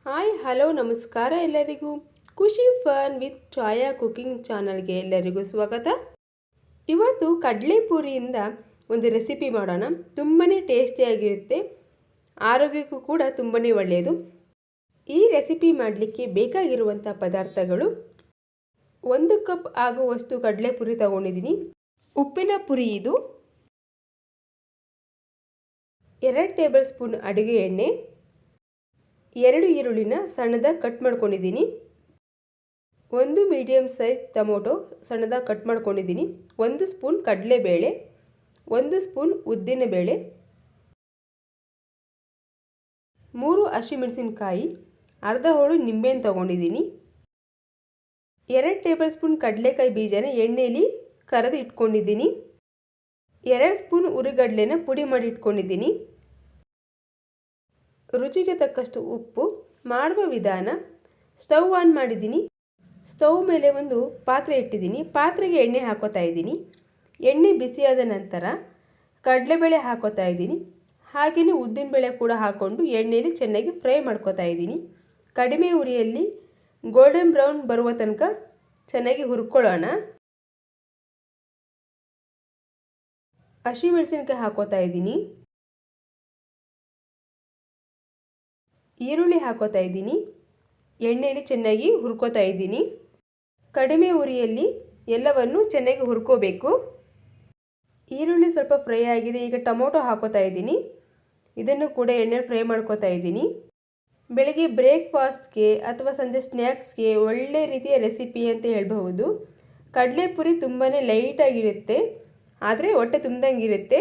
Hi hello ನಮಸ್ಕಾರ ಎಲ್ಲರಿಗೂ. ಖುಷಿ ಫನ್ ವಿತ್ ಛಾಯಾ ಕುಕಿಂಗ್ ಚಾನಲ್ಗೆ ಎಲ್ಲರಿಗೂ ಸ್ವಾಗತ. ಇವತ್ತು ಕಡಲೆಪುರಿಯಿಂದ ಒಂದು ರೆಸಿಪಿ ಮಾಡೋಣ. ತುಂಬಾ ಟೇಸ್ಟಿಯಾಗಿರುತ್ತೆ, ಆರೋಗ್ಯಕ್ಕೂ ಕೂಡ ತುಂಬಾ ಒಳ್ಳೆಯದು. ಈ ರೆಸಿಪಿ ಮಾಡಲಿಕ್ಕೆ ಬೇಕಾಗಿರುವಂಥ ಪದಾರ್ಥಗಳು: 1 ಕಪ್ ಆಗುವಷ್ಟು ಕಡಲೆಪುರಿ ತಗೊಂಡಿದ್ದೀನಿ. ಉಪ್ಪಿನ ಪುರಿ ಇದು. 2 ಟೇಬಲ್ ಸ್ಪೂನ್ ಅಡುಗೆ ಎಣ್ಣೆ, 2 ಈರುಳ್ಳಿನ ಸಣ್ಣದಾಗಿ ಕಟ್ ಮಾಡ್ಕೊಂಡಿದ್ದೀನಿ, 1 ಮೀಡಿಯಮ್ ಸೈಜ್ ಟೊಮೊಟೊ ಸಣ್ಣದಾಗಿ ಕಟ್ ಮಾಡ್ಕೊಂಡಿದ್ದೀನಿ, 1 ಸ್ಪೂನ್ ಕಡಲೆಬೇಳೆ, 1 ಸ್ಪೂನ್ ಉದ್ದಿನಬೇಳೆ, 3 ಹಸಿಮೆಣಸಿನಕಾಯಿ, ಅರ್ಧ ಹೋಳು ನಿಂಬೆಹಣ್ಣು ತಗೊಂಡಿದ್ದೀನಿ, 2 ಟೇಬಲ್ ಸ್ಪೂನ್ ಕಡಲೆಕಾಯಿ ಬೀಜನ ಎಣ್ಣೆಯಲ್ಲಿ ಕರೆದು ಇಟ್ಕೊಂಡಿದ್ದೀನಿ, 2 ಸ್ಪೂನ್ ಹುರಿಗಡಲೆನ ಪುಡಿ ಮಾಡಿ ಇಟ್ಕೊಂಡಿದ್ದೀನಿ, ರುಚಿಗೆ ತಕ್ಕಷ್ಟು ಉಪ್ಪು. ಮಾಡುವ ವಿಧಾನ: ಸ್ಟವ್ ಆನ್ ಮಾಡಿದ್ದೀನಿ. ಸ್ಟವ್ ಮೇಲೆ ಒಂದು ಪಾತ್ರೆ ಇಟ್ಟಿದ್ದೀನಿ. ಪಾತ್ರೆಗೆ ಎಣ್ಣೆ ಹಾಕೋತಾ ಇದ್ದೀನಿ. ಎಣ್ಣೆ ಬಿಸಿಯಾದ ನಂತರ ಕಡಲೆಬೇಳೆ ಹಾಕೋತಾ ಇದ್ದೀನಿ. ಹಾಗೆಯೇ ಉದ್ದಿನಬೇಳೆ ಕೂಡ ಹಾಕ್ಕೊಂಡು ಎಣ್ಣೆಯಲ್ಲಿ ಚೆನ್ನಾಗಿ ಫ್ರೈ ಮಾಡ್ಕೋತಾ ಇದ್ದೀನಿ. ಕಡಿಮೆ ಉರಿಯಲ್ಲಿ ಗೋಲ್ಡನ್ ಬ್ರೌನ್ ಬರುವ ತನಕ ಚೆನ್ನಾಗಿ ಹುರ್ಕೊಳ್ಳೋಣ. ಹಸಿಮೆಣಸಿನಕಾಯಿ ಹಾಕೋತಾ ಇದ್ದೀನಿ. ಈರುಳ್ಳಿ ಹಾಕೋತಾ ಇದ್ದೀನಿ. ಎಣ್ಣೆಯಲ್ಲಿ ಚೆನ್ನಾಗಿ ಹುರ್ಕೋತಾ ಇದ್ದೀನಿ. ಕಡಿಮೆ ಉರಿಯಲ್ಲಿ ಎಲ್ಲವನ್ನು ಚೆನ್ನಾಗಿ ಹುರ್ಕೋಬೇಕು. ಈರುಳ್ಳಿ ಸ್ವಲ್ಪ ಫ್ರೈ ಆಗಿದೆ. ಈಗ ಟೊಮೊಟೊ ಹಾಕೋತಾ ಇದ್ದೀನಿ. ಇದನ್ನು ಕೂಡ ಎಣ್ಣೆಯಲ್ಲಿ ಫ್ರೈ ಮಾಡ್ಕೋತಾ ಇದ್ದೀನಿ. ಬೆಳಗ್ಗೆ ಬ್ರೇಕ್ಫಾಸ್ಟ್ಗೆ ಅಥವಾ ಸಂಜೆ ಸ್ನ್ಯಾಕ್ಸ್ಗೆ ಒಳ್ಳೆ ರೀತಿಯ ರೆಸಿಪಿ ಅಂತ ಹೇಳಬಹುದು. ಕಡಲೆಪುರಿ ತುಂಬಾ ಲೈಟಾಗಿರುತ್ತೆ, ಆದರೆ ಹೊಟ್ಟೆ ತುಂಬ್ದಂಗಿರುತ್ತೆ.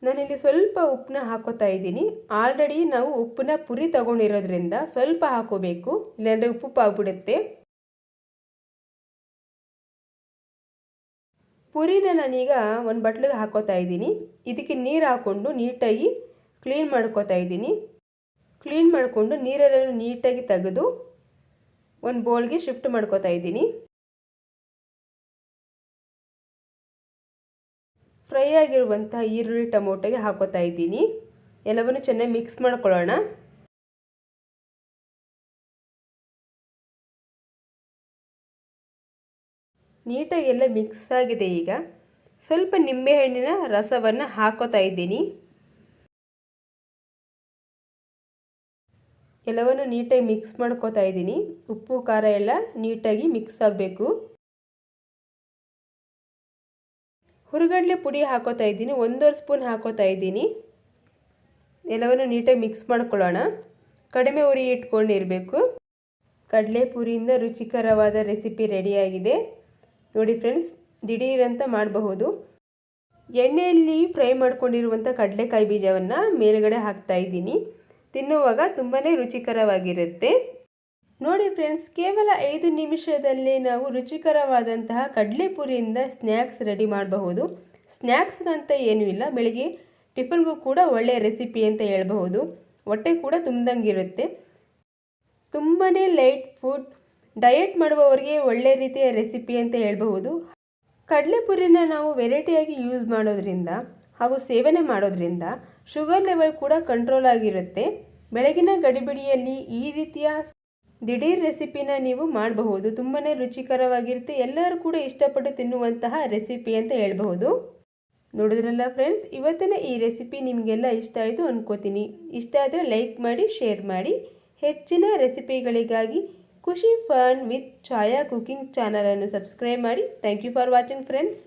ನಾನಿಲ್ಲಿ ಸ್ವಲ್ಪ ಉಪ್ಪನ್ನ ಹಾಕೋತಾ ಇದ್ದೀನಿ. ಆಲ್ರೆಡಿ ನಾವು ಉಪ್ಪನ್ನ ಪುರಿ ತಗೊಂಡಿರೋದ್ರಿಂದ ಸ್ವಲ್ಪ ಹಾಕೋಬೇಕು, ಇಲ್ಲಾಂದರೆ ಉಪ್ಪು ಆಗ್ಬಿಡುತ್ತೆ. ಪುರಿನ ನಾನೀಗ ಒಂದು ಬಟ್ಲಿಗೆ ಹಾಕೋತಾ ಇದ್ದೀನಿ. ಇದಕ್ಕೆ ನೀರು ಹಾಕ್ಕೊಂಡು ನೀಟಾಗಿ ಕ್ಲೀನ್ ಮಾಡ್ಕೋತಾ ಇದ್ದೀನಿ. ಕ್ಲೀನ್ ಮಾಡಿಕೊಂಡು ನೀರೆಲ್ಲ ನೀಟಾಗಿ ತೆಗೆದು ಒಂದು ಬೌಲ್ಗೆ ಶಿಫ್ಟ್ ಮಾಡ್ಕೋತಾ ಇದ್ದೀನಿ. ಫ್ರೈ ಆಗಿರುವಂಥ ಈರುಳ್ಳಿ ಟೊಮೊಟೊಗೆ ಹಾಕೋತಾ ಇದ್ದೀನಿ. ಎಲ್ಲವನ್ನು ಚೆನ್ನಾಗಿ ಮಿಕ್ಸ್ ಮಾಡ್ಕೊಳ್ಳೋಣ. ನೀಟಾಗಿ ಎಲ್ಲ ಮಿಕ್ಸ್ ಆಗಿದೆ. ಈಗ ಸ್ವಲ್ಪ ನಿಂಬೆಹಣ್ಣಿನ ರಸವನ್ನು ಹಾಕೋತಾ ಇದ್ದೀನಿ. ಎಲ್ಲವನ್ನು ನೀಟಾಗಿ ಮಿಕ್ಸ್ ಮಾಡ್ಕೋತಾ ಇದ್ದೀನಿ. ಉಪ್ಪು ಖಾರ ಎಲ್ಲ ನೀಟಾಗಿ ಮಿಕ್ಸ್ ಆಗಬೇಕು. ಹುರಿಗಡಲೆ ಪುಡಿ ಹಾಕೋತಾ ಇದ್ದೀನಿ. 1.5 ಸ್ಪೂನ್ ಹಾಕೋತಾ ಇದ್ದೀನಿ. ಎಲ್ಲವನ್ನು ನೀಟಾಗಿ ಮಿಕ್ಸ್ ಮಾಡ್ಕೊಳ್ಳೋಣ. ಕಡಿಮೆ ಉರಿ ಇಟ್ಕೊಂಡಿರಬೇಕು. ಕಡಲೆಪುರಿಯಿಂದ ರುಚಿಕರವಾದ ರೆಸಿಪಿ ರೆಡಿಯಾಗಿದೆ. ನೋಡಿ ಫ್ರೆಂಡ್ಸ್, ದಿಢೀರಂತ ಮಾಡಬಹುದು. ಎಣ್ಣೆಯಲ್ಲಿ ಫ್ರೈ ಮಾಡ್ಕೊಂಡಿರುವಂಥ ಕಡಲೆಕಾಯಿ ಬೀಜವನ್ನು ಮೇಲುಗಡೆ ಹಾಕ್ತಾ ಇದ್ದೀನಿ. ತಿನ್ನುವಾಗ ತುಂಬಾ ರುಚಿಕರವಾಗಿರುತ್ತೆ. ನೋಡಿ ಫ್ರೆಂಡ್ಸ್, ಕೇವಲ 5 ನಿಮಿಷದಲ್ಲೇ ನಾವು ರುಚಿಕರವಾದಂತಹ ಕಡಲೆಪುರಿಯಿಂದ ಸ್ನ್ಯಾಕ್ಸ್ ರೆಡಿ ಮಾಡಬಹುದು. ಸ್ನ್ಯಾಕ್ಸ್ಗಂತ ಏನೂ ಇಲ್ಲ, ಬೆಳಿಗ್ಗೆ ಟಿಫನ್ಗೂ ಕೂಡ ಒಳ್ಳೆಯ ರೆಸಿಪಿ ಅಂತ ಹೇಳ್ಬಹುದು. ಹೊಟ್ಟೆ ಕೂಡ ತುಂಬ್ದಂಗಿರುತ್ತೆ. ತುಂಬಾ ಲೈಟ್ ಫುಡ್, ಡಯಟ್ ಮಾಡುವವರಿಗೆ ಒಳ್ಳೆ ರೀತಿಯ ರೆಸಿಪಿ ಅಂತ ಹೇಳ್ಬಹುದು. ಕಡಲೆಪುರಿನ ನಾವು ವೆರೈಟಿಯಾಗಿ ಯೂಸ್ ಮಾಡೋದ್ರಿಂದ ಹಾಗೂ ಸೇವನೆ ಮಾಡೋದ್ರಿಂದ ಶುಗರ್ ಲೆವೆಲ್ ಕೂಡ ಕಂಟ್ರೋಲ್ ಆಗಿರುತ್ತೆ. ಬೆಳಗಿನ ಗಡಿಬಿಡಿಯಲ್ಲಿ ಈ ರೀತಿಯ ದಿಢೀರ್ ರೆಸಿಪಿನ ನೀವು ಮಾಡಬಹುದು. ತುಂಬಾ ರುಚಿಕರವಾಗಿರುತ್ತೆ. ಎಲ್ಲರೂ ಕೂಡ ಇಷ್ಟಪಟ್ಟು ತಿನ್ನುವಂತಹ ರೆಸಿಪಿ ಅಂತ ಹೇಳ್ಬಹುದು. ನೋಡಿದ್ರಲ್ಲ ಫ್ರೆಂಡ್ಸ್, ಇವತ್ತಿನ ಈ ರೆಸಿಪಿ ನಿಮಗೆಲ್ಲ ಇಷ್ಟ ಆಯಿತು ಅನ್ಕೋತೀನಿ. ಇಷ್ಟ ಆದರೆ ಲೈಕ್ ಮಾಡಿ, ಶೇರ್ ಮಾಡಿ. ಹೆಚ್ಚಿನ ರೆಸಿಪಿಗಳಿಗಾಗಿ Khushi fun with Chhaya cooking ಚಾನಲನ್ನು ಸಬ್ಸ್ಕ್ರೈಬ್ ಮಾಡಿ. Thank you for watching friends.